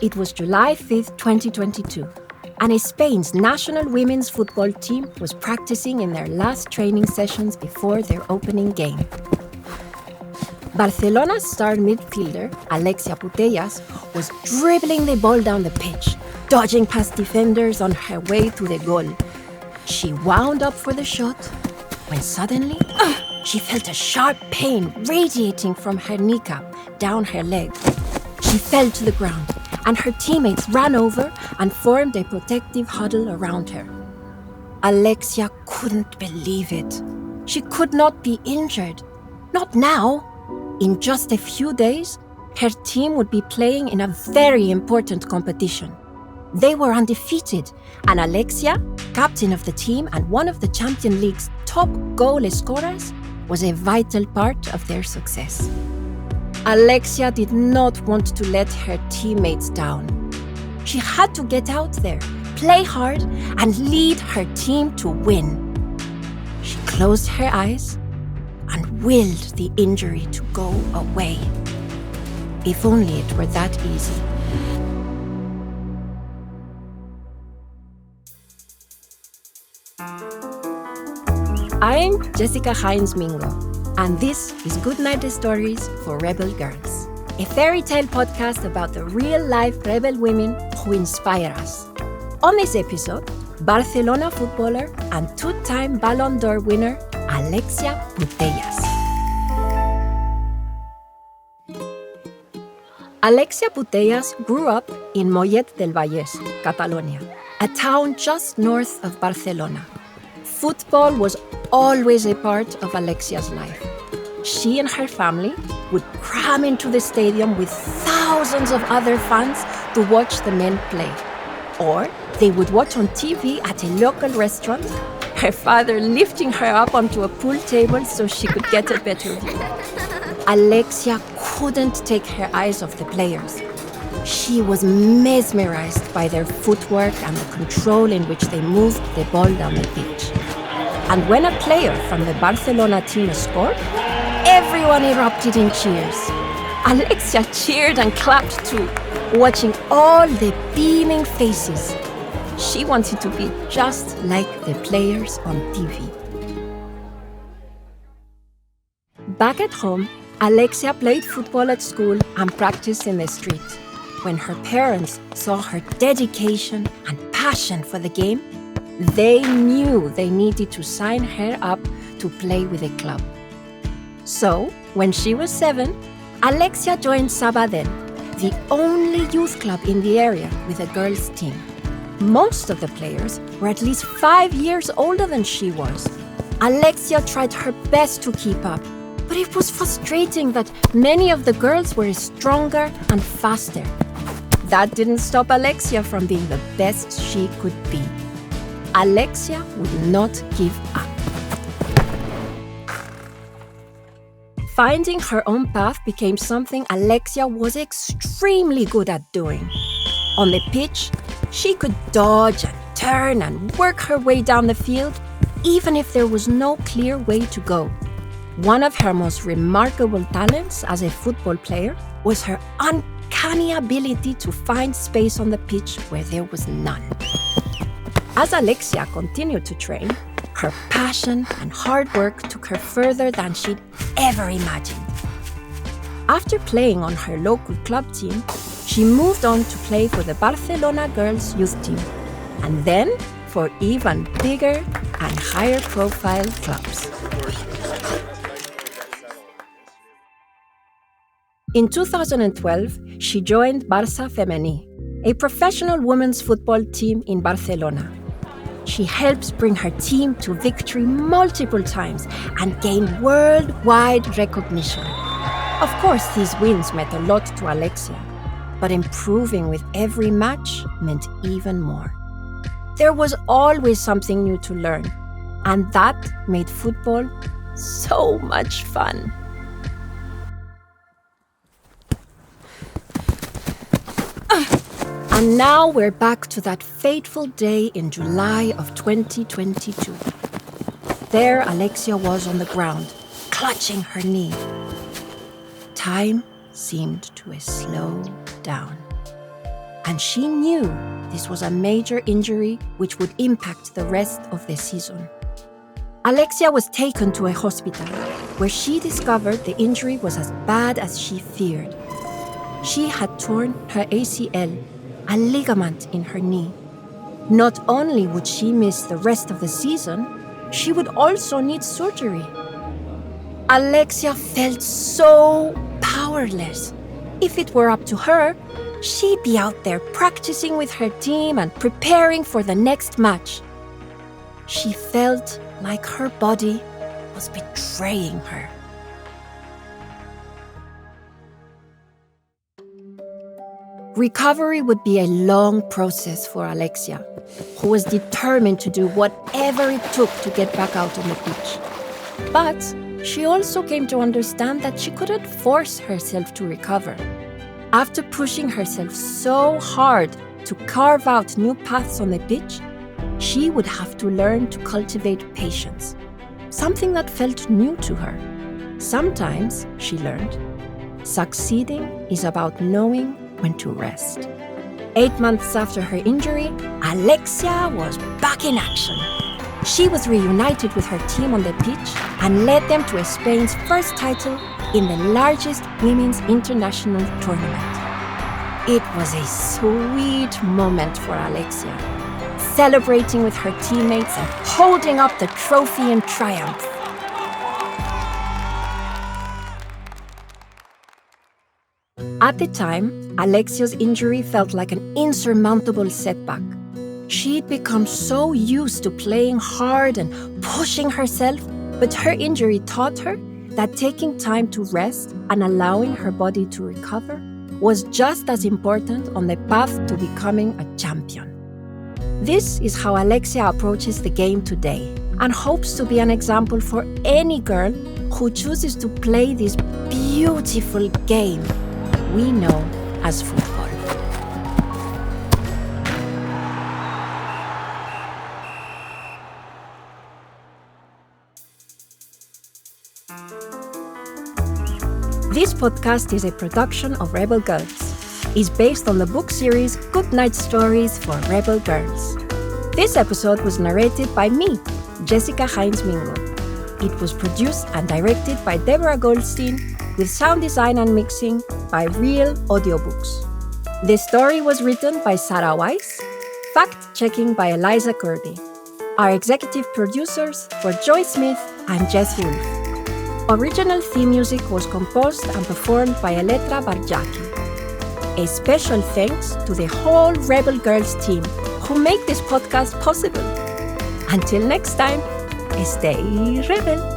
It was July 5th, 2022, and Spain's national women's football team was practicing in their last training sessions before their opening game. Barcelona's star midfielder, Alexia Putellas, was dribbling the ball down the pitch, dodging past defenders on her way to the goal. She wound up for the shot when suddenly she felt a sharp pain radiating from her kneecap down her leg. She fell to the ground, and her teammates ran over and formed a protective huddle around her. Alexia couldn't believe it. She could not be injured. Not now. In just a few days, her team would be playing in a very important competition. They were undefeated, and Alexia, captain of the team and one of the Champions League's top goal scorers, was a vital part of their success. Alexia did not want to let her teammates down. She had to get out there, play hard, and lead her team to win. She closed her eyes and willed the injury to go away. If only it were that easy. I'm Jessica Hinds-Mingo, and this is Goodnight Stories for Rebel Girls, a fairy tale podcast about the real-life rebel women who inspire us. On this episode, Barcelona footballer and two-time Ballon d'Or winner Alexia Putellas. Alexia Putellas grew up in Mollet del Vallès, Catalonia, a town just north of Barcelona. Football was always a part of Alexia's life. She and her family would cram into the stadium with thousands of other fans to watch the men play. Or they would watch on TV at a local restaurant, her father lifting her up onto a pool table so she could get a better view. Alexia couldn't take her eyes off the players. She was mesmerized by their footwork and the control in which they moved the ball down the pitch. And when a player from the Barcelona team scored, everyone erupted in cheers. Alexia cheered and clapped too, watching all the beaming faces. She wanted to be just like the players on TV. Back at home, Alexia played football at school and practiced in the street. When her parents saw her dedication and passion for the game, they knew they needed to sign her up to play with a club. So, when she was 7, Alexia joined Sabadell, the only youth club in the area with a girls' team. Most of the players were at least 5 years older than she was. Alexia tried her best to keep up, but it was frustrating that many of the girls were stronger and faster. That didn't stop Alexia from being the best she could be. Alexia would not give up. Finding her own path became something Alexia was extremely good at doing. On the pitch, she could dodge and turn and work her way down the field, even if there was no clear way to go. One of her most remarkable talents as a football player was her uncanny ability to find space on the pitch where there was none. As Alexia continued to train, her passion and hard work took her further than she'd ever imagined. After playing on her local club team, she moved on to play for the Barcelona girls' youth team, and then for even bigger and higher profile clubs. In 2012, she joined Barça Femení, a professional women's football team in Barcelona. She helped bring her team to victory multiple times and gained worldwide recognition. Of course, these wins meant a lot to Alexia, but improving with every match meant even more. There was always something new to learn, and that made football so much fun. And now we're back to that fateful day in July of 2022. There Alexia was on the ground, clutching her knee. Time seemed to slow down. and she knew this was a major injury which would impact the rest of the season. Alexia was taken to a hospital where she discovered the injury was as bad as she feared. She had torn her ACL, a ligament in her knee. Not only would she miss the rest of the season, she would also need surgery. Alexia felt so powerless. If it were up to her, she'd be out there practicing with her team and preparing for the next match. She felt like her body was betraying her. Recovery would be a long process for Alexia, who was determined to do whatever it took to get back out on the pitch. But she also came to understand that she couldn't force herself to recover. After pushing herself so hard to carve out new paths on the pitch, she would have to learn to cultivate patience, something that felt new to her. Sometimes, she learned, succeeding is about knowing when to rest. 8 months after her injury, Alexia was back in action. She was reunited with her team on the pitch and led them to Spain's first title in the largest women's international tournament. It was a sweet moment for Alexia, celebrating with her teammates and holding up the trophy in triumph. At the time, Alexia's injury felt like an insurmountable setback. She'd become so used to playing hard and pushing herself, but her injury taught her that taking time to rest and allowing her body to recover was just as important on the path to becoming a champion. This is how Alexia approaches the game today and hopes to be an example for any girl who chooses to play this beautiful game we know as football. This podcast is a production of Rebel Girls. It's based on the book series Good Night Stories for Rebel Girls. This episode was narrated by me, Jessica Hinds-Mingo. It was produced and directed by Deborah Goldstein, with sound design and mixing by Reel Audiobooks. The story was written by Sara Weiss, fact-checking by Eliza Kirby. Our executive producers were Joy Smith and Jess Wolf. Original theme music was composed and performed by Elettra Bargiacchi. A special thanks to the whole Rebel Girls team who make this podcast possible. Until next time, stay rebel!